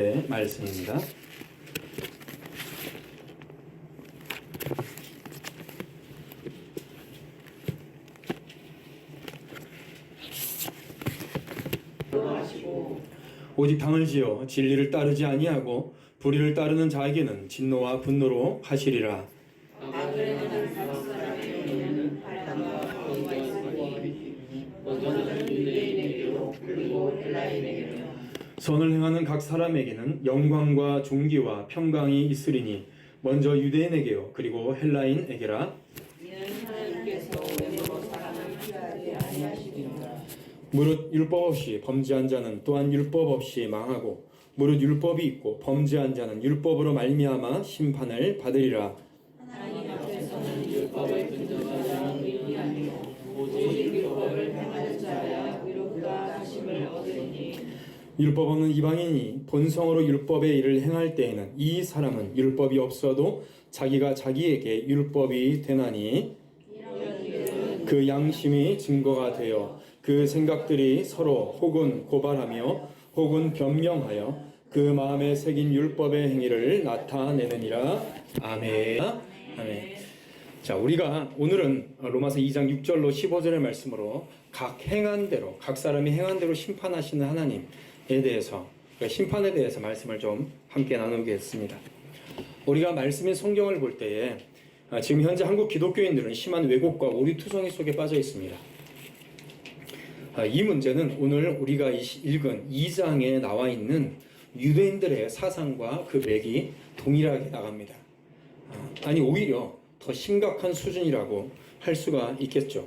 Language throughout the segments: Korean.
네, 말씀입니다. 오직 당을 지어 진리를 따르지 아니하고 불의를 따르는 자에게는 진노와 분노로 하시리라. 선을 행하는 각 사람에게는 영광과 존귀와 평강이 있으리니 먼저 유대인에게요 그리고 헬라인에게라. 무릇 율법 없이 범죄한 자는 또한 율법 없이 망하고 무릇 율법이 있고 범죄한 자는 율법으로 말미암아 심판을 받으리라. 하나님 앞에서는 율법을 붙드는 자는 의인이 아니요 오직 율법을 행하는 자야 의롭다 하심을 얻으리니. 율법 없는 이방인이 본성으로 율법의 일을 행할 때에는 이 사람은 율법이 없어도 자기가 자기에게 율법이 되나니 그 양심이 증거가 되어 그 생각들이 서로 혹은 고발하며 혹은 변명하여 그 마음에 새긴 율법의 행위를 나타내느니라. 아멘. 아멘. 자, 우리가 오늘은 로마서 2장 6절로 15절의 말씀으로 각 행한 대로, 각 사람이 행한 대로 심판하시는 하나님에 대해서, 심판에 대해서 말씀을 좀 함께 나누겠습니다. 우리가 말씀인 성경을 볼 때에 지금 현재 한국 기독교인들은 심한 왜곡과 오리투성이 속에 빠져 있습니다. 이 문제는 오늘 우리가 읽은 2장에 나와 있는 유대인들의 사상과 그 맥이 동일하게 나갑니다. 아니 오히려 더 심각한 수준이라고 할 수가 있겠죠.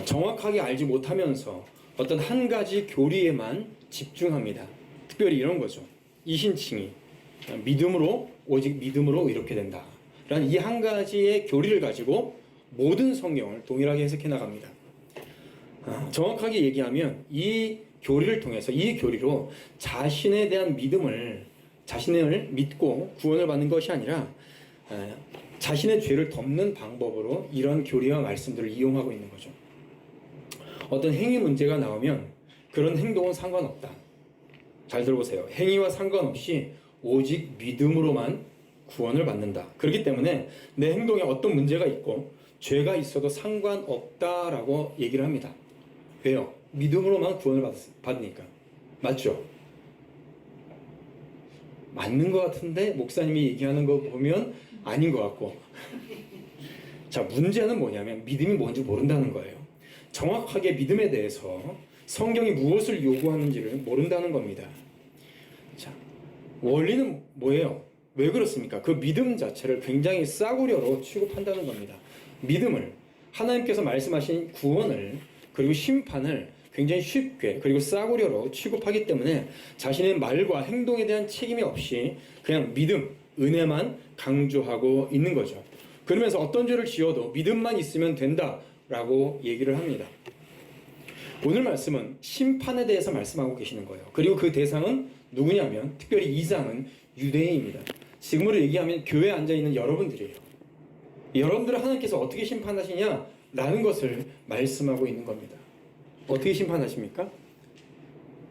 정확하게 알지 못하면서 어떤 한 가지 교리에만 집중합니다. 특별히 이런 거죠. 이신칭이 믿음으로 오직 믿음으로 이렇게 된다 라는 이 한 가지의 교리를 가지고 모든 성경을 동일하게 해석해 나갑니다. 정확하게 얘기하면 이 교리를 통해서 이 교리로 자신에 대한 믿음을 자신을 믿고 구원을 받는 것이 아니라 자신의 죄를 덮는 방법으로 이런 교리와 말씀들을 이용하고 있는 거죠. 어떤 행위 문제가 나오면 그런 행동은 상관없다. 잘 들어보세요. 행위와 상관없이 오직 믿음으로만 구원을 받는다. 그렇기 때문에 내 행동에 어떤 문제가 있고 죄가 있어도 상관없다라고 얘기를 합니다. 왜요? 믿음으로만 구원을 받으니까. 맞죠? 맞는 것 같은데 목사님이 얘기하는 거 보면 아닌 것 같고. 자, 문제는 뭐냐면 믿음이 뭔지 모른다는 거예요. 정확하게 믿음에 대해서 성경이 무엇을 요구하는지를 모른다는 겁니다. 자, 원리는 뭐예요? 왜 그렇습니까? 그 믿음 자체를 굉장히 싸구려로 취급한다는 겁니다. 믿음을, 하나님께서 말씀하신 구원을 그리고 심판을 굉장히 쉽게 그리고 싸구려로 취급하기 때문에 자신의 말과 행동에 대한 책임이 없이 그냥 믿음, 은혜만 강조하고 있는 거죠. 그러면서 어떤 죄를 지어도 믿음만 있으면 된다라고 얘기를 합니다. 오늘 말씀은 심판에 대해서 말씀하고 계시는 거예요. 그리고 그 대상은 누구냐면 특별히 2장은 유대인입니다. 지금으로 얘기하면 교회에 앉아있는 여러분들이에요. 여러분들을 하나님께서 어떻게 심판하시냐라는 것을 말씀하고 있는 겁니다. 어떻게 심판하십니까?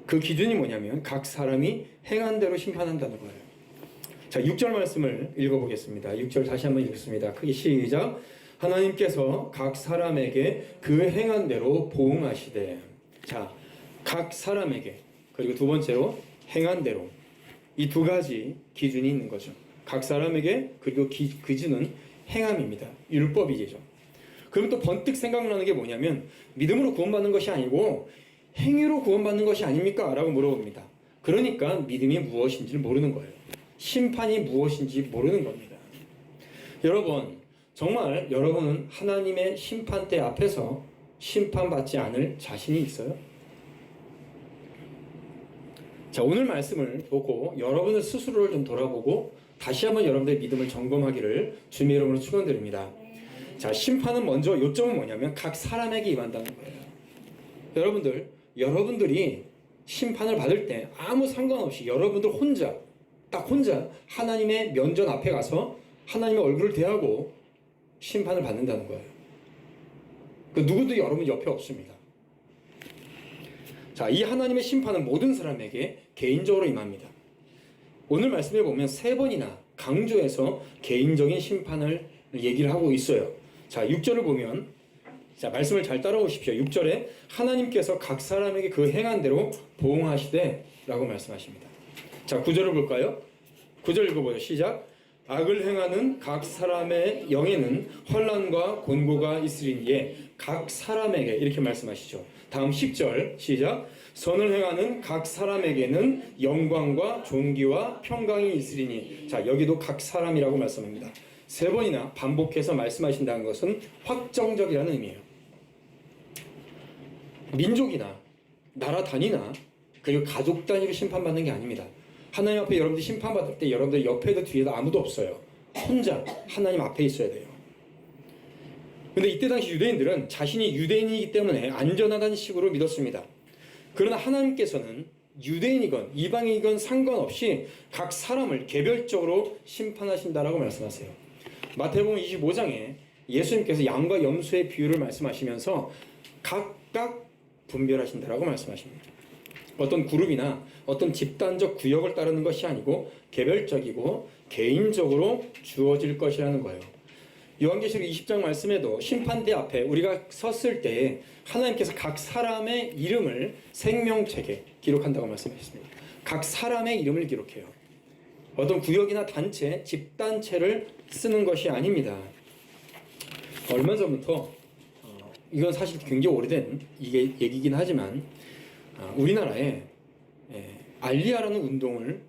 그 기준이 뭐냐면 각 사람이 행한 대로 심판한다는 거예요. 자, 6절 말씀을 읽어보겠습니다. 6절 다시 한번 읽겠습니다. 크게 시작. 하나님께서 각 사람에게 그 행한 대로 보응하시되. 자, 각 사람에게, 그리고 두 번째로 행한 대로. 이 두 가지 기준이 있는 거죠. 각 사람에게, 그리고 기준은 행함입니다. 율법이죠. 그럼 또 번뜩 생각나는 게 뭐냐면 믿음으로 구원받는 것이 아니고 행위로 구원받는 것이 아닙니까? 라고 물어봅니다. 그러니까 믿음이 무엇인지를 모르는 거예요. 심판이 무엇인지 모르는 겁니다. 여러분, 정말 여러분은 하나님의 심판대 앞에서 심판받지 않을 자신이 있어요? 자, 오늘 말씀을 보고 여러분을 스스로를 좀 돌아보고 다시 한번 여러분들의 믿음을 점검하기를 주님의 이름으로 축원드립니다. 자, 심판은 먼저 요점은 뭐냐면 각 사람에게 임한다는 거예요. 여러분들이 심판을 받을 때 아무 상관없이 여러분들 딱 혼자 하나님의 면전 앞에 가서 하나님의 얼굴을 대하고 심판을 받는다는 거예요. 그 누구도 여러분 옆에 없습니다. 자, 이 하나님의 심판은 모든 사람에게 개인적으로 임합니다. 오늘 말씀에 보면 3번이나 강조해서 개인적인 심판을 얘기를 하고 있어요. 자, 6절을 보면, 자, 말씀을 잘 따라오십시오. 6절에 하나님께서 각 사람에게 그 행한 대로 보응하시되 라고 말씀하십니다. 자, 9절을 볼까요? 9절 읽어보죠. 시작. 악을 행하는 각 사람의 영에는 환난과 곤고가 있으리니 각 사람에게 이렇게 말씀하시죠. 다음 10절 시작. 선을 행하는 각 사람에게는 영광과 존귀와 평강이 있으리니. 자, 여기도 각 사람이라고 말씀합니다. 3번이나 반복해서 말씀하신다는 것은 확정적이라는 의미예요. 민족이나 나라 단위나 그리고 가족 단위로 심판받는 게 아닙니다. 하나님 앞에 여러분들이 심판받을 때 여러분들 옆에도 뒤에도 아무도 없어요. 혼자 하나님 앞에 있어야 돼요. 근데 이때 당시 유대인들은 자신이 유대인이기 때문에 안전하다는 식으로 믿었습니다. 그러나 하나님께서는 유대인이건 이방인이건 상관없이 각 사람을 개별적으로 심판하신다라고 말씀하세요. 마태복음 25장에 예수님께서 양과 염소의 비유를 말씀하시면서 각각 분별하신다라고 말씀하십니다. 어떤 그룹이나 어떤 집단적 구역을 따르는 것이 아니고 개별적이고 개인적으로 주어질 것이라는 거예요. 요한계시록 20장 말씀에도 심판대 앞에 우리가 섰을 때 하나님께서 각 사람의 이름을 생명책에 기록한다고 말씀하셨습니다. 각 사람의 이름을 기록해요. 어떤 구역이나 단체, 집단체를 쓰는 것이 아닙니다. 얼마 전부터 이건 사실 굉장히 오래된 얘기긴 하지만 우리나라에 알리아라는 운동을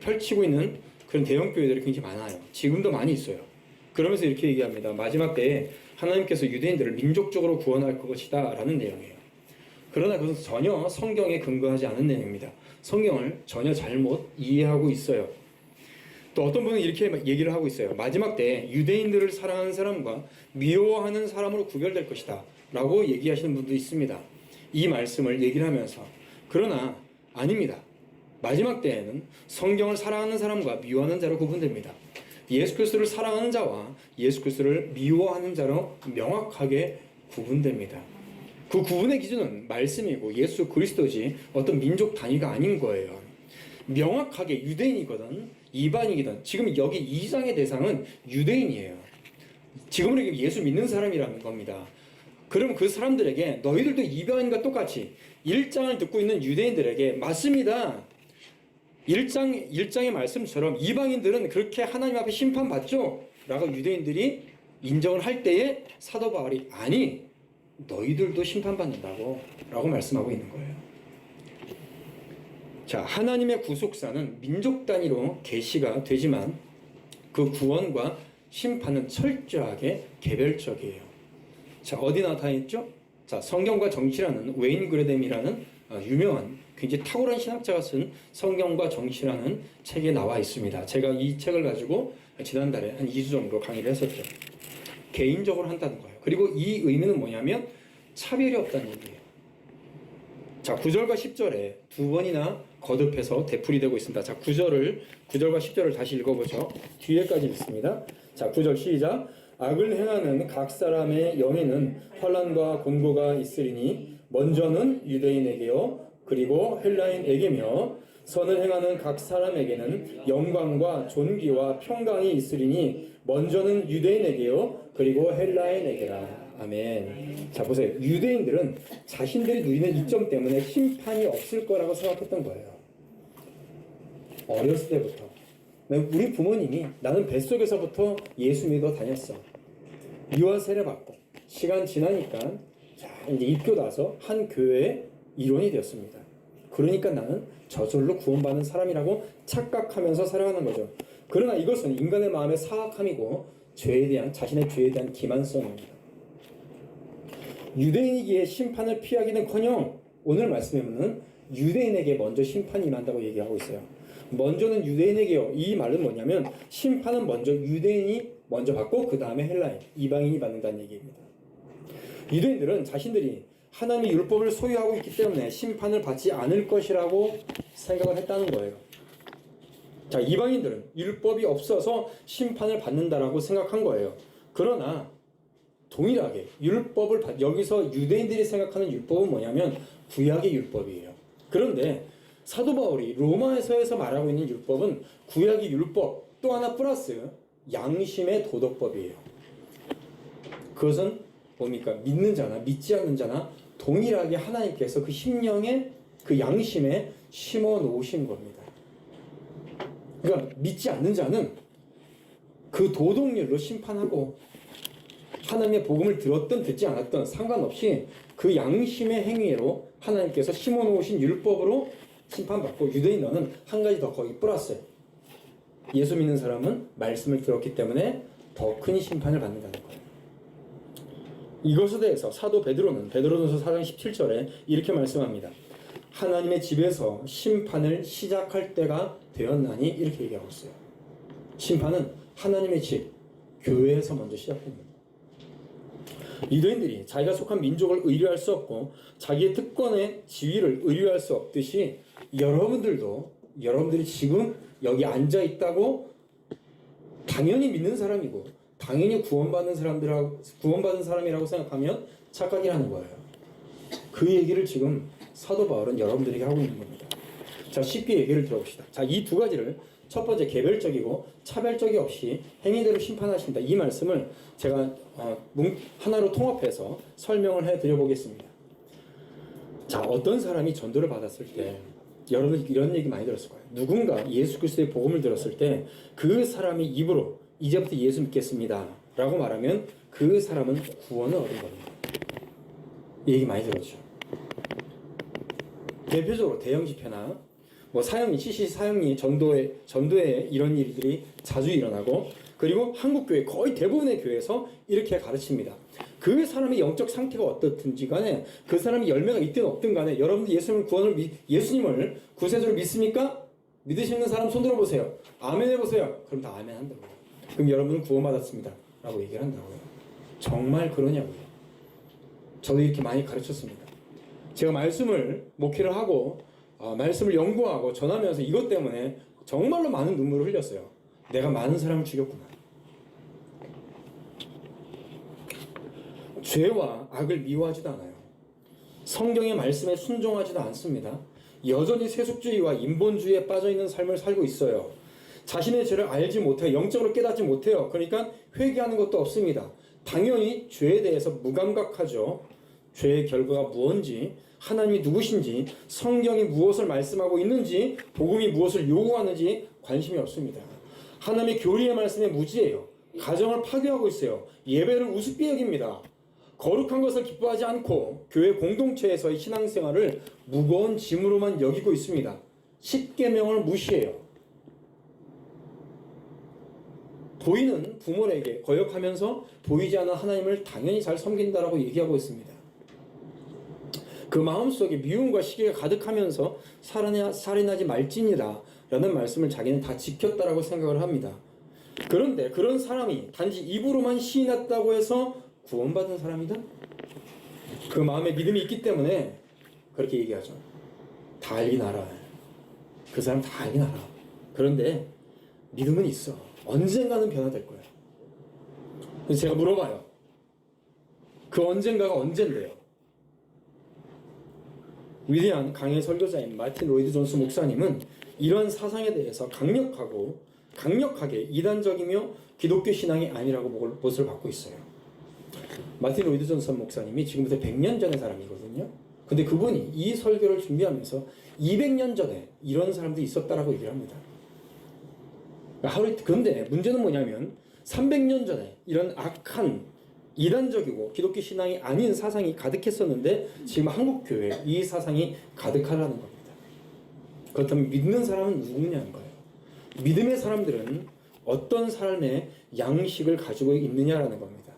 펼치고 있는 그런 대형 교회들이 굉장히 많아요. 지금도 많이 있어요. 그러면서 이렇게 얘기합니다. 마지막 때에 하나님께서 유대인들을 민족적으로 구원할 것이다 라는 내용이에요. 그러나 그것은 전혀 성경에 근거하지 않은 내용입니다. 성경을 전혀 잘못 이해하고 있어요. 또 어떤 분은 이렇게 얘기를 하고 있어요. 마지막 때에 유대인들을 사랑하는 사람과 미워하는 사람으로 구별될 것이다 라고 얘기하시는 분도 있습니다. 이 말씀을 얘기를 하면서. 그러나 아닙니다. 마지막 때에는 성경을 사랑하는 사람과 미워하는 자로 구분됩니다. 예수 그리스도를 사랑하는 자와 예수 그리스도를 미워하는 자로 명확하게 구분됩니다. 그 구분의 기준은 말씀이고 예수 그리스도지 어떤 민족 단위가 아닌 거예요. 명확하게 유대인이거든 이방인이든 지금 여기 2장의 대상은 유대인이에요. 지금은 예수 믿는 사람이라는 겁니다. 그럼 그 사람들에게 너희들도 이방인과 똑같이 1장을 듣고 있는 유대인들에게 맞습니다. 1장의 말씀처럼 이방인들은 그렇게 하나님 앞에 심판받죠? 라고 유대인들이 인정을 할 때에 사도 바울이 아니 너희들도 심판받는다고 라고 말씀하고 있는 거예요. 자, 하나님의 구속사는 민족 단위로 계시가 되지만 그 구원과 심판은 철저하게 개별적이에요. 자, 어디 나타있죠? 자, 성경과 정치라는 웨인 그레뎀이라는 유명한 굉장히 탁월한 신학자가 쓴 성경과 정치라는 책에 나와 있습니다. 제가 이 책을 가지고 지난달에 한 2주 정도 강의를 했었죠. 개인적으로 한다는 거예요. 그리고 이 의미는 뭐냐면 차별이 없다는 얘기예요. 자, 9절과 10절에 두 번이나 거듭해서 되풀이 되고 있습니다. 자, 9절과 10절을 다시 읽어보죠. 뒤에까지 읽습니다. 자, 9절 시작. 악을 행하는 각 사람의 영에는 환난과 곤고가 있으리니 먼저는 유대인에게요 그리고 헬라인에게며 선을 행하는 각 사람에게는 영광과 존귀와 평강이 있으리니 먼저는 유대인에게요 그리고 헬라인에게라. 아멘. 자, 보세요. 유대인들은 자신들이 누리는 이점 때문에 심판이 없을 거라고 생각했던 거예요. 어렸을 때부터. 우리 부모님이 나는 뱃속에서부터 예수 믿어 다녔어. 유아 세례 받고 시간 지나니까 자, 이제 입교 나서 한 교회의 일원이 되었습니다. 그러니까 나는 저절로 구원받는 사람이라고 착각하면서 살아가는 거죠. 그러나 이것은 인간의 마음의 사악함이고 자신의 죄에 대한 기만성입니다. 유대인이기에 심판을 피하기는커녕 오늘 말씀에는 유대인에게 먼저 심판이 임한다고 얘기하고 있어요. 먼저는 유대인에게요. 이 말은 뭐냐면 심판은 먼저 유대인이 먼저 받고 그 다음에 헬라인, 이방인이 받는다는 얘기입니다. 유대인들은 자신들이 하나님의 율법을 소유하고 있기 때문에 심판을 받지 않을 것이라고 생각을 했다는 거예요. 자, 이방인들은 율법이 없어서 심판을 받는다라고 생각한 거예요. 그러나 동일하게 여기서 유대인들이 생각하는 율법은 뭐냐면 구약의 율법이에요. 그런데 사도 바울이 로마에서에서 말하고 있는 율법은 구약의 율법 또 하나 플러스 양심의 도덕법이에요. 그것은 뭡니까? 믿는 자나 믿지 않는 자나 동일하게 하나님께서 그 심령에 그 양심에 심어 놓으신 겁니다. 그러니까 믿지 않는 자는 그 도덕률로 심판하고 하나님의 복음을 들었든 듣지 않았든 상관없이 그 양심의 행위로 하나님께서 심어 놓으신 율법으로 심판받고, 유대인 너는 한 가지 더 거기 플러스 예수 믿는 사람은 말씀을 들었기 때문에 더 큰 심판을 받는다는 거예요. 이것에 대해서 사도 베드로는 베드로전서 4장 17절에 이렇게 말씀합니다. 하나님의 집에서 심판을 시작할 때가 되었나니 이렇게 얘기하고 있어요. 심판은 하나님의 집, 교회에서 먼저 시작됩니다. 유대인들이 자기가 속한 민족을 의뢰할 수 없고 자기의 특권의 지위를 의뢰할 수 없듯이 여러분들이 지금 여기 앉아 있다고 당연히 믿는 사람이고 당연히 구원받은 사람이라고 생각하면 착각이라는 거예요. 그 얘기를 지금 사도 바울은 여러분들에게 하고 있는 겁니다. 자, 쉽게 얘기를 들어봅시다. 자, 이 두 가지를 첫 번째 개별적이고 차별적이 없이 행위대로 심판하신다. 이 말씀을 제가 하나로 통합해서 설명을 해드려 보겠습니다. 자, 어떤 사람이 전도를 받았을 때 여러분 이런 얘기 많이 들었을 거예요. 누군가 예수 그리스도의 복음을 들었을 때 그 사람이 입으로 이제부터 예수 믿겠습니다 라고 말하면 그 사람은 구원을 얻은 겁니다. 이 얘기 많이 들었죠. 대표적으로 대형 집회나 CCC 사형리 전도에 이런 일들이 자주 일어나고, 그리고 한국 교회 거의 대부분의 교회에서 이렇게 가르칩니다. 그 사람의 영적 상태가 어떻든지 간에 그 사람이 열매가 있든 없든 간에 여러분들 예수님을 구세주로 믿습니까? 믿으시는 사람 손 들어보세요. 아멘 해보세요. 그럼 다 아멘 한다고요. 그럼 여러분은 구원받았습니다 라고 얘기를 한다고요. 정말 그러냐고요. 저도 이렇게 많이 가르쳤습니다. 제가 말씀을 목회를 하고 말씀을 연구하고 전하면서 이것 때문에 정말로 많은 눈물을 흘렸어요. 내가 많은 사람을 죽였구나. 죄와 악을 미워하지도 않아요. 성경의 말씀에 순종하지도 않습니다. 여전히 세속주의와 인본주의에 빠져있는 삶을 살고 있어요. 자신의 죄를 알지 못해요. 영적으로 깨닫지 못해요. 그러니까 회개하는 것도 없습니다. 당연히 죄에 대해서 무감각하죠. 죄의 결과가 무엇인지, 하나님이 누구신지, 성경이 무엇을 말씀하고 있는지, 복음이 무엇을 요구하는지 관심이 없습니다. 하나님의 교리의 말씀에 무지해요. 가정을 파괴하고 있어요. 예배를 우습게 여깁니다. 거룩한 것을 기뻐하지 않고 교회 공동체에서의 신앙생활을 무거운 짐으로만 여기고 있습니다. 십계명을 무시해요. 보이는 부모에게 거역하면서 보이지 않는 하나님을 당연히 잘 섬긴다라고 얘기하고 있습니다. 그 마음속에 미움과 시기가 가득하면서 살인하지 말지니라 라는 말씀을 자기는 다 지켰다라고 생각을 합니다. 그런데 그런 사람이 단지 입으로만 시인했다고 해서 구원받은 사람이다? 그 마음에 믿음이 있기 때문에 그렇게 얘기하죠. 다 알긴 알아. 그 사람 다 알긴 알아. 그런데 믿음은 있어. 언젠가는 변화될 거야. 그래서 제가 물어봐요. 그 언젠가가 언젠데요? 위대한 강해 설교자인 마틴 로이드 존스 목사님은 이런 사상에 대해서 강력하게 이단적이며 기독교 신앙이 아니라고 못을 받고 있어요. 마틴 로이드 존스 목사님이 지금부터 100년 전의 사람이거든요. 근데 그분이 이 설교를 준비하면서 200년 전에 이런 사람들이 있었다라고 얘기를 합니다. 그런데 문제는 뭐냐면 300년 전에 이런 악한 이단적이고 기독교 신앙이 아닌 사상이 가득했었는데 지금 한국 교회에 이 사상이 가득하라는 겁니다. 그렇다면 믿는 사람은 누구냐는 거예요. 믿음의 사람들은 어떤 삶의 양식을 가지고 있느냐라는 겁니다.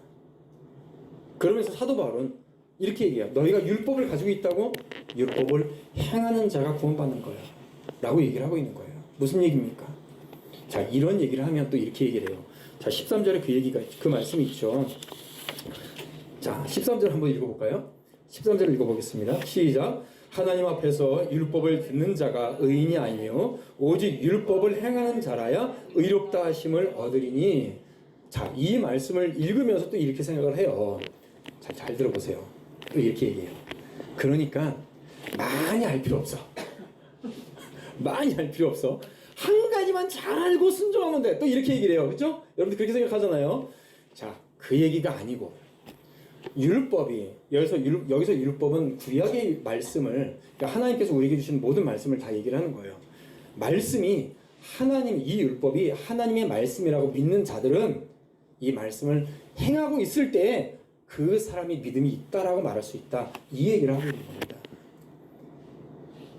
그러면서 사도 바울은 이렇게 얘기해요. 너희가 율법을 가지고 있다고? 율법을 행하는 자가 구원받는 거야 라고 얘기를 하고 있는 거예요. 무슨 얘기입니까? 자, 이런 얘기를 하면 또 이렇게 얘기를 해요. 자, 13절에 그 말씀이 있죠. 자, 13절 한번 읽어볼까요? 13절 읽어보겠습니다. 시작. 하나님 앞에서 율법을 듣는 자가 의인이 아니며 오직 율법을 행하는 자라야 의롭다 하심을 얻으리니. 자, 이 말씀을 읽으면서 또 이렇게 생각을 해요. 자, 잘 들어보세요. 또 이렇게 얘기해요. 그러니까 많이 알 필요 없어. 많이 알 필요 없어. 한 가지만 잘 알고 순종하면 돼. 또 이렇게 얘기를 해요. 그렇죠? 여러분들 그렇게 생각하잖아요. 자, 그 얘기가 아니고 율법이 여기서 율법은 구약의 말씀을, 그러니까 하나님께서 우리에게 주신 모든 말씀을 다 얘기를 하는 거예요. 말씀이 하나님, 이 율법이 하나님의 말씀이라고 믿는 자들은 이 말씀을 행하고 있을 때 그 사람이 믿음이 있다라고 말할 수 있다. 이 얘기를 하고 있는 겁니다.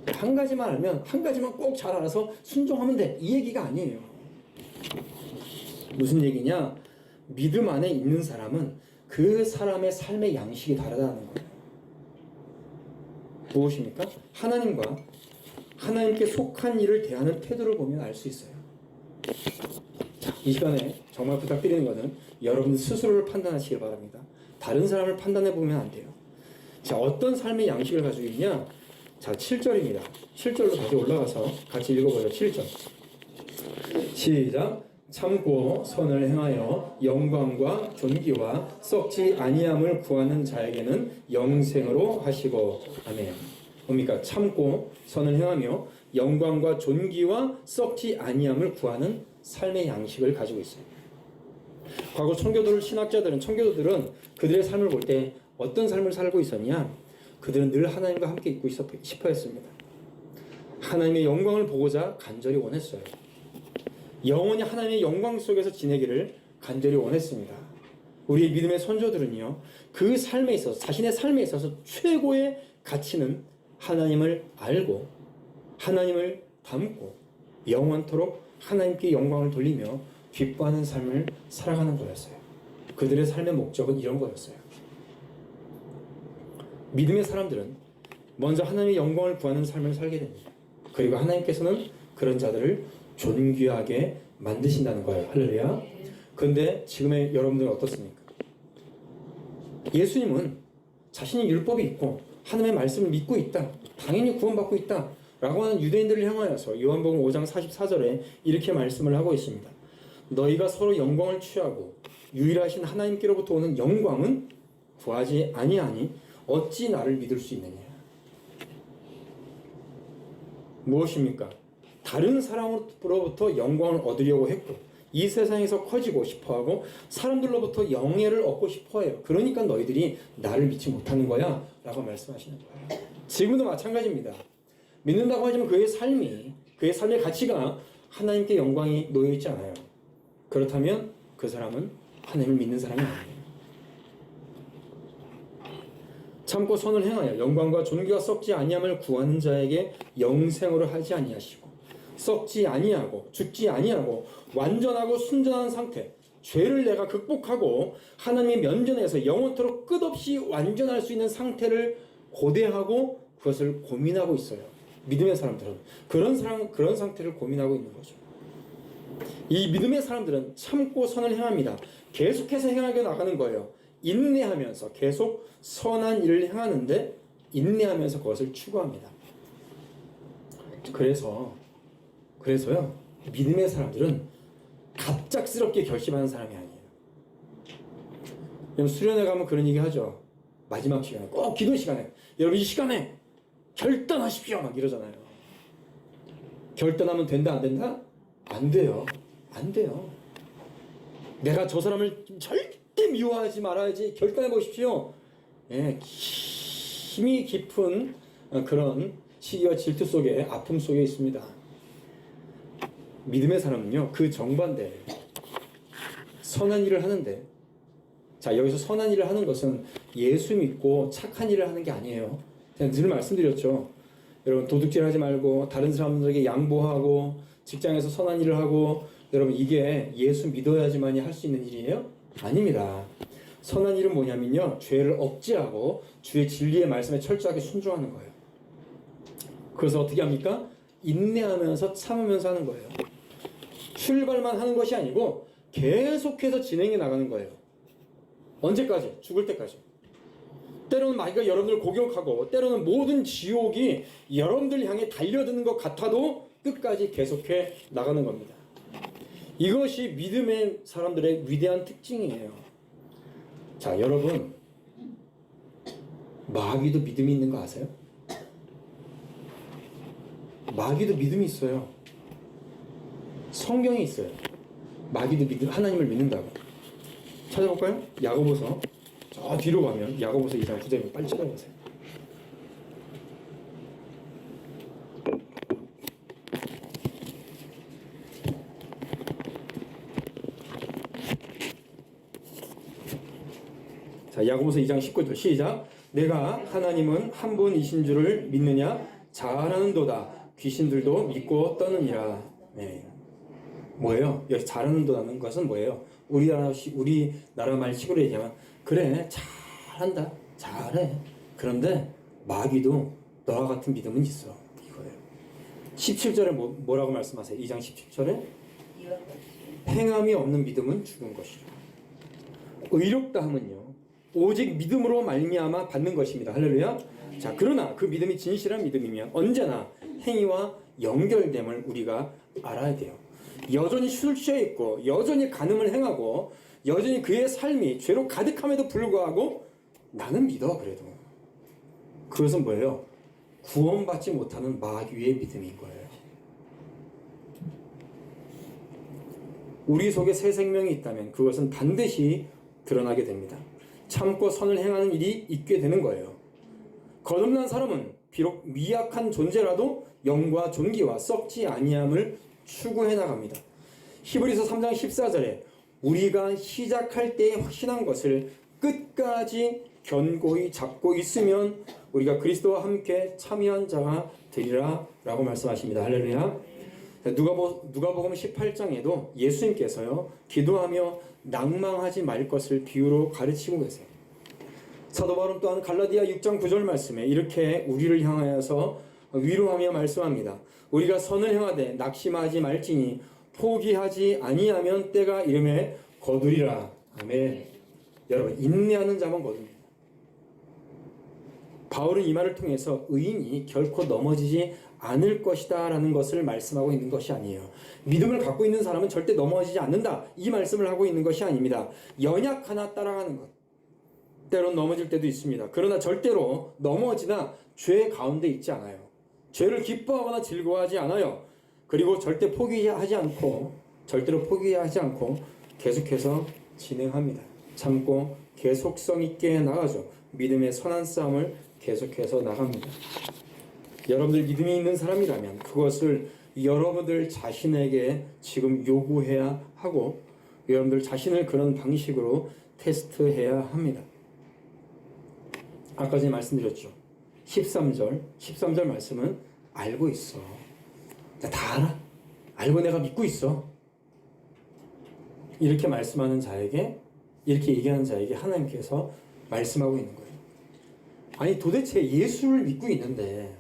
한 가지만 알면 한 가지만 꼭 잘 알아서 순종하면 돼. 이 얘기가 아니에요. 무슨 얘기냐? 믿음 안에 있는 사람은 그 사람의 삶의 양식이 다르다는 거예요. 무엇입니까? 하나님과 하나님께 속한 일을 대하는 태도를 보면 알 수 있어요. 자, 이 시간에 정말 부탁드리는 것은 여러분 스스로를 판단하시길 바랍니다. 다른 사람을 판단해 보면 안 돼요. 자, 어떤 삶의 양식을 가지고 있냐? 자, 7절입니다. 7절로 다시 올라가서 같이 읽어보죠. 7절. 시작. 참고 선을 행하여 영광과 존귀와 썩지 아니함을 구하는 자에게는 영생으로 하시고. 아멘. 뭡니까? 참고 선을 행하며 영광과 존귀와 썩지 아니함을 구하는 삶의 양식을 가지고 있어요. 과거 청교도들은 그들의 삶을 볼 때 어떤 삶을 살고 있었냐? 그들은 늘 하나님과 함께 있고 싶어 했습니다. 하나님의 영광을 보고자 간절히 원했어요. 영원히 하나님의 영광 속에서 지내기를 간절히 원했습니다. 우리 믿음의 선조들은요, 그 삶에 있어서, 자신의 삶에 있어서 최고의 가치는 하나님을 알고 하나님을 닮고 영원토록 하나님께 영광을 돌리며 기뻐하는 삶을 살아가는 거였어요. 그들의 삶의 목적은 이런 거였어요. 믿음의 사람들은 먼저 하나님의 영광을 구하는 삶을 살게 됩니다. 그리고 하나님께서는 그런 자들을 존귀하게 만드신다는 거예요. 할렐루야. 그런데 지금의 여러분들은 어떻습니까? 예수님은 자신이 율법이 있고 하나님의 말씀을 믿고 있다, 당연히 구원받고 있다 라고 하는 유대인들을 향하여서 요한복음 5장 44절에 이렇게 말씀을 하고 있습니다. 너희가 서로 영광을 취하고 유일하신 하나님께로부터 오는 영광은 구하지 아니하니 어찌 나를 믿을 수 있느냐. 무엇입니까? 다른 사람으로부터 영광을 얻으려고 했고 이 세상에서 커지고 싶어하고 사람들로부터 영예를 얻고 싶어해요. 그러니까 너희들이 나를 믿지 못하는 거야 라고 말씀하시는 거예요. 지금도 마찬가지입니다. 믿는다고 하지만 그의 삶의 가치가 하나님께 영광이 놓여있지 않아요. 그렇다면 그 사람은 하나님을 믿는 사람이 아니에요. 참고 선을 행하여 영광과 존귀와 썩지 아니함을 구하는 자에게 영생으로 하지 아니하시고 썩지 아니하고 죽지 아니하고 완전하고 순전한 상태, 죄를 내가 극복하고 하나님의 면전에서 영원토록 끝없이 완전할 수 있는 상태를 고대하고 그것을 고민하고 있어요. 믿음의 사람들은 그런 상태를 고민하고 있는 거죠. 이 믿음의 사람들은 참고 선을 행합니다. 계속해서 행하게 나가는 거예요. 인내하면서 계속 선한 일을 행하는데 인내하면서 그것을 추구합니다. 그래서요, 믿음의 사람들은 갑작스럽게 결심하는 사람이 아니에요. 여러분 수련회 가면 그런 얘기 하죠. 마지막 시간에, 꼭 기도 시간에, 여러분 이 시간에 결단하십시오 막 이러잖아요. 결단하면 된다 안 된다? 안 돼요. 안 돼요. 내가 저 사람을 절대 미워하지 말아야지 결단해 보십시오. 예, 힘이 깊은 그런 시기와 질투 속에, 아픔 속에 있습니다. 믿음의 사람은요, 그 정반대, 선한 일을 하는데, 자, 여기서 선한 일을 하는 것은 예수 믿고 착한 일을 하는 게 아니에요. 제가 늘 말씀드렸죠. 여러분 도둑질하지 말고 다른 사람들에게 양보하고 직장에서 선한 일을 하고, 여러분 이게 예수 믿어야지만이 할 수 있는 일이에요? 아닙니다. 선한 일은 뭐냐면요, 죄를 억제하고 주의 진리의 말씀에 철저하게 순종하는 거예요. 그래서 어떻게 합니까? 인내하면서 참으면서 하는 거예요. 출발만 하는 것이 아니고 계속해서 진행해 나가는 거예요. 언제까지? 죽을 때까지. 때로는 마귀가 여러분을 공격하고 때로는 모든 지옥이 여러분들 향해 달려드는 것 같아도 끝까지 계속해 나가는 겁니다. 이것이 믿음의 사람들의 위대한 특징이에요. 자, 여러분 마귀도 믿음이 있는 거 아세요? 마귀도 믿음이 있어요. 성경이 있어요. 마귀도 하나님을 믿는다고. 찾아볼까요? 야고보서 저 뒤로 가면 야고보서 2장 9절에 빨리 찾아보세요. 자, 야고보서 2장 19절 시작. 내가 하나님은 한 분이신 줄을 믿느냐? 잘하는도다. 귀신들도 믿고 떠느니라. 네. 뭐예요? 여기 잘하는도라는 것은 뭐예요? 우리나라 말식으로 얘기하면 그래 잘한다 잘해. 그런데 마귀도 너와 같은 믿음은 있어. 이거예요. 17절에 뭐라고 말씀하세요? 2장 17절에 행함이 없는 믿음은 죽은 것이라. 의롭다 함은요 오직 믿음으로 말미암아 받는 것입니다. 할렐루야. 자, 그러나 그 믿음이 진실한 믿음이면 언제나 행위와 연결됨을 우리가 알아야 돼요. 여전히 술 취해 있고 여전히 간음을 행하고 여전히 그의 삶이 죄로 가득함에도 불구하고 나는 믿어. 그래도 그것은 뭐예요? 구원받지 못하는 마귀의 믿음인 거예요. 우리 속에 새 생명이 있다면 그것은 반드시 드러나게 됩니다. 참고 선을 행하는 일이 있게 되는 거예요. 거듭난 사람은 비록 미약한 존재라도 영과 존귀와 썩지 아니함을 추구해 나갑니다. 히브리서 3장 14절에 우리가 시작할 때에 확신한 것을 끝까지 견고히 잡고 있으면 우리가 그리스도와 함께 참여한 자가 되리라 라고 말씀하십니다. 할렐루야. 누가복음 18장에도 예수님께서요 기도하며 낭망하지 말 것을 비유로 가르치고 계세요. 사도 바울은 또한 갈라디아 6장 9절 말씀에 이렇게 우리를 향하여서 위로하며 말씀합니다. 우리가 선을 행하되 낙심하지 말지니 포기하지 아니하면 때가 이름에 거두리라. 아멘. 여러분 인내하는 자만 거둡니다. 바울은 이 말을 통해서 의인이 결코 넘어지지 않을 것이다 라는 것을 말씀하고 있는 것이 아니에요. 믿음을 갖고 있는 사람은 절대 넘어지지 않는다 이 말씀을 하고 있는 것이 아닙니다. 연약 하나 따라가는 것, 때론 넘어질 때도 있습니다. 그러나 절대로 넘어지나 죄 가운데 있지 않아요. 죄를 기뻐하거나 즐거워하지 않아요. 그리고 절대로 포기하지 않고 계속해서 진행합니다. 참고 계속성 있게 나가죠. 믿음의 선한 싸움을 계속해서 나갑니다. 여러분들 믿음이 있는 사람이라면 그것을 여러분들 자신에게 지금 요구해야 하고 여러분들 자신을 그런 방식으로 테스트해야 합니다. 아까 전에 말씀드렸죠. 13절 말씀은 알고 있어. 다 알아. 알고 내가 믿고 있어. 이렇게 말씀하는 자에게, 이렇게 얘기하는 자에게 하나님께서 말씀하고 있는 거예요. 아니 도대체 예수를 믿고 있는데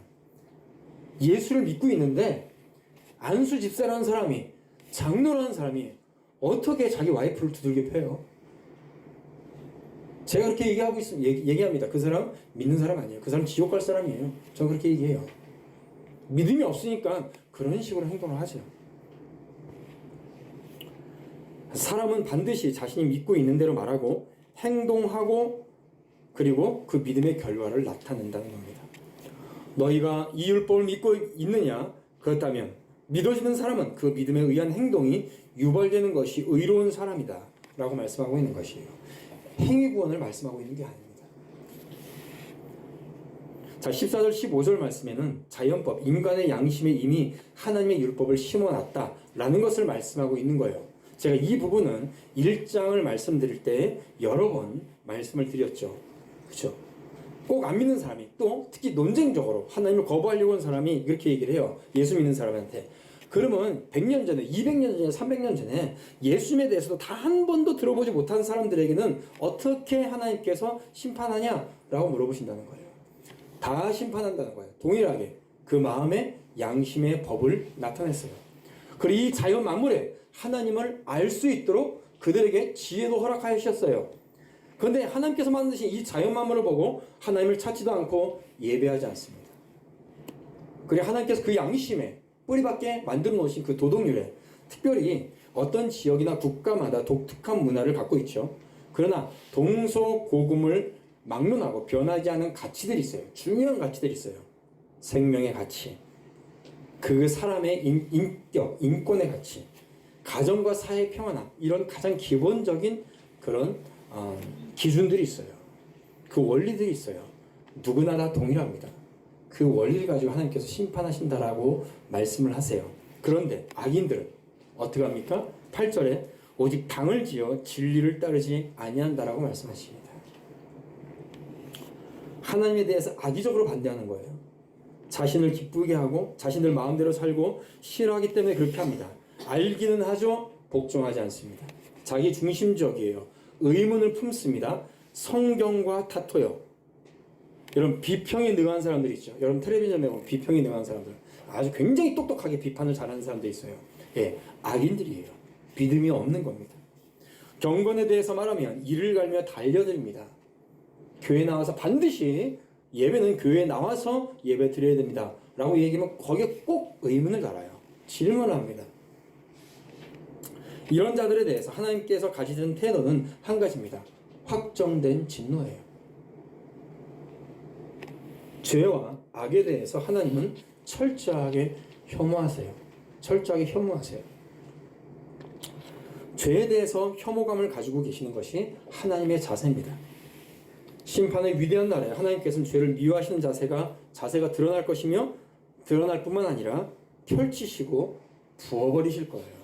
안수 집사라는 사람이, 장로라는 사람이 어떻게 자기 와이프를 두들겨 패요? 제가 그렇게 얘기합니다. 그 사람 믿는 사람 아니에요. 그 사람 지옥 갈 사람이에요. 저 그렇게 얘기해요. 믿음이 없으니까 그런 식으로 행동을 하죠. 사람은 반드시 자신이 믿고 있는 대로 말하고 행동하고 그리고 그 믿음의 결과를 나타낸다는 겁니다. 너희가 이 율법을 믿고 있느냐? 그렇다면 믿어지는 사람은 그 믿음에 의한 행동이 유발되는 것이 의로운 사람이다 라고 말씀하고 있는 것이에요. 행위 구원을 말씀하고 있는 게 아닙니다. 자, 14절 15절 말씀에는 자연법, 인간의 양심에 이미 하나님의 율법을 심어놨다 라는 것을 말씀하고 있는 거예요. 제가 이 부분은 1장을 말씀드릴 때 여러 번 말씀을 드렸죠. 그렇죠? 꼭 안 믿는 사람이, 또 특히 논쟁적으로 하나님을 거부하려고 하는 사람이 이렇게 얘기를 해요. 예수 믿는 사람한테. 그러면 100년 전에, 200년 전에, 300년 전에 예수님에 대해서도 다 한 번도 들어보지 못한 사람들에게는 어떻게 하나님께서 심판하냐라고 물어보신다는 거예요. 다 심판한다는 거예요. 동일하게 그 마음의 양심의 법을 나타냈어요. 그리고 이 자연 만물에 하나님을 알 수 있도록 그들에게 지혜도 허락하셨어요. 그런데 하나님께서 만드신 이 자연 만물을 보고 하나님을 찾지도 않고 예배하지 않습니다. 그리고 하나님께서 그 양심에 뿌리밖에 만들어 놓으신 그 도덕률에 특별히 어떤 지역이나 국가마다 독특한 문화를 갖고 있죠. 그러나 동서고금을 막론하고 변하지 않은 가치들이 있어요. 중요한 가치들이 있어요. 생명의 가치, 그 사람의 인격, 인권의 가치, 가정과 사회 평안함, 이런 가장 기본적인 그런 기준들이 있어요. 그 원리들이 있어요. 누구나 다 동일합니다. 그 원리를 가지고 하나님께서 심판하신다라고 말씀을 하세요. 그런데 악인들은 어떻게 합니까? 8절에 오직 당을 지어 진리를 따르지 아니한다라고 말씀하십니다. 하나님에 대해서 악의적으로 반대하는 거예요. 자신을 기쁘게 하고 자신들 마음대로 살고 싫어하기 때문에 그렇게 합니다. 알기는 하죠, 복종하지 않습니다. 자기 중심적이에요. 의문을 품습니다. 성경과 다퉈요. 여러분, 비평에 능한 사람들 있죠. 여러분 텔레비전에 보면 비평에 능한 사람들, 아주 굉장히 똑똑하게 비판을 잘하는 사람도 있어요. 예, 악인들이에요. 믿음이 없는 겁니다. 경건에 대해서 말하면 이를 갈며 달려듭니다. 교회 나와서 반드시 예배는 교회에 나와서 예배 드려야 됩니다 라고 얘기하면 거기에 꼭 의문을 달아요. 질문을 합니다. 이런 자들에 대해서 하나님께서 가지신 태도는 한 가지입니다. 확정된 진노예요. 죄와 악에 대해서 하나님은 철저하게 혐오하세요. 철저하게 혐오하세요. 죄에 대해서 혐오감을 가지고 계시는 것이 하나님의 자세입니다. 심판의 위대한 날에 하나님께서는 죄를 미워하시는 자세가 드러날 것이며, 드러날 뿐만 아니라 펼치시고 부어버리실 거예요.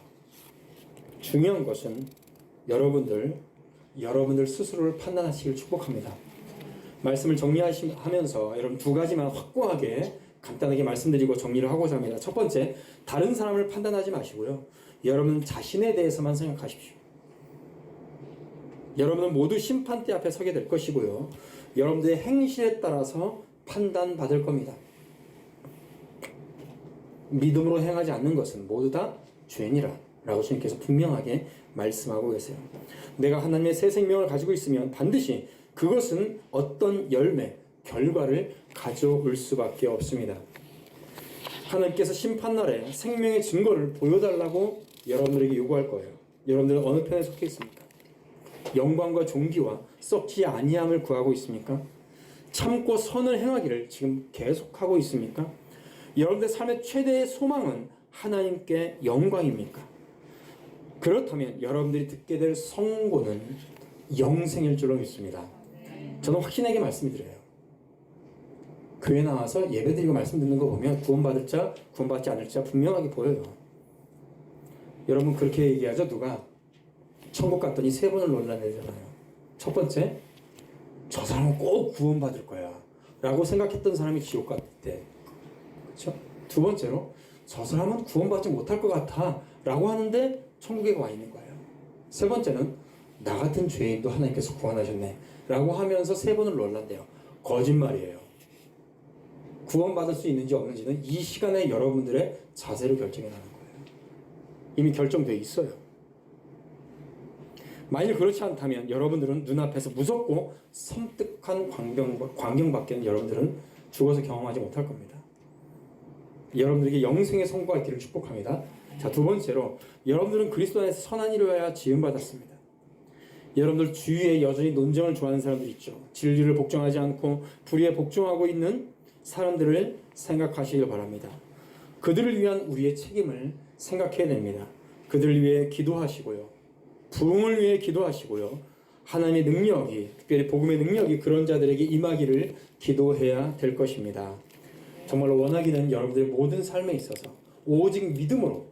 중요한 것은 여러분들 스스로를 판단하시길 축복합니다. 말씀을 정리하면서 여러분 두 가지만 확고하게 간단하게 말씀드리고 정리를 하고자 합니다. 첫 번째, 다른 사람을 판단하지 마시고요. 여러분 자신에 대해서만 생각하십시오. 여러분은 모두 심판대 앞에 서게 될 것이고요. 여러분들의 행실에 따라서 판단받을 겁니다. 믿음으로 행하지 않는 것은 모두 다 죄니라 라고 주님께서 분명하게 말씀하고 계세요. 내가 하나님의 새 생명을 가지고 있으면 반드시 그것은 어떤 열매, 결과를 가져올 수밖에 없습니다. 하나님께서 심판날에 생명의 증거를 보여달라고 여러분들에게 요구할 거예요. 여러분들은 어느 편에 속해 있습니까? 영광과 존귀와 썩지 아니함을 구하고 있습니까? 참고 선을 행하기를 지금 계속하고 있습니까? 여러분들 삶의 최대의 소망은 하나님께 영광입니까? 그렇다면 여러분들이 듣게 될 선고는 영생일 줄로 믿습니다. 저는 확신하게 말씀드려요. 교회 나와서 예배드리고 말씀 듣는 거 보면 구원받을 자, 구원받지 않을 자 분명하게 보여요. 여러분 그렇게 얘기하죠. 누가 천국 갔더니 세 번을 논란내잖아요. 첫 번째, 저 사람은 꼭 구원받을 거야 라고 생각했던 사람이 지옥 갔을 때, 그렇죠? 두 번째로, 저 사람은 구원받지 못할 것 같아 라고 하는데 천국에 와 있는 거예요. 세 번째는, 나 같은 죄인도 하나님께서 구원하셨네 라고 하면서 세 번을 논란대요. 거짓말이에요. 구원받을 수 있는지 없는지는 이 시간에 여러분들의 자세로 결정이 나는 거예요. 이미 결정되어 있어요. 만일 그렇지 않다면 여러분들은 눈앞에서 무섭고 섬뜩한 광경밖에는 여러분들은 죽어서 경험하지 못할 겁니다. 여러분들에게 영생의 선고가 있기를 축복합니다. 자, 두 번째로, 여러분들은 그리스도 안에서 선한 일을 하여 지음받았습니다. 여러분들 주위에 여전히 논쟁을 좋아하는 사람들 있죠. 진리를 복종하지 않고 불의에 복종하고 있는 사람들을 생각하시길 바랍니다. 그들을 위한 우리의 책임을 생각해야 됩니다. 그들을 위해 기도하시고요. 부흥을 위해 기도하시고요. 하나님의 능력이, 특별히 복음의 능력이 그런 자들에게 임하기를 기도해야 될 것입니다. 정말로 원하기는 여러분들의 모든 삶에 있어서 오직 믿음으로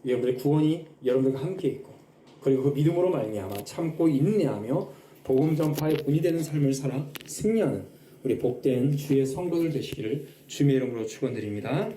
여러분들의 구원이 여러분들과 함께 있고, 그리고 그 믿음으로 말미암아 참고 인내하며 복음 전파의 본이 되는 삶을 살아 승리하는 우리 복된 주의 성도들 되시기를 주님의 이름으로 축원드립니다.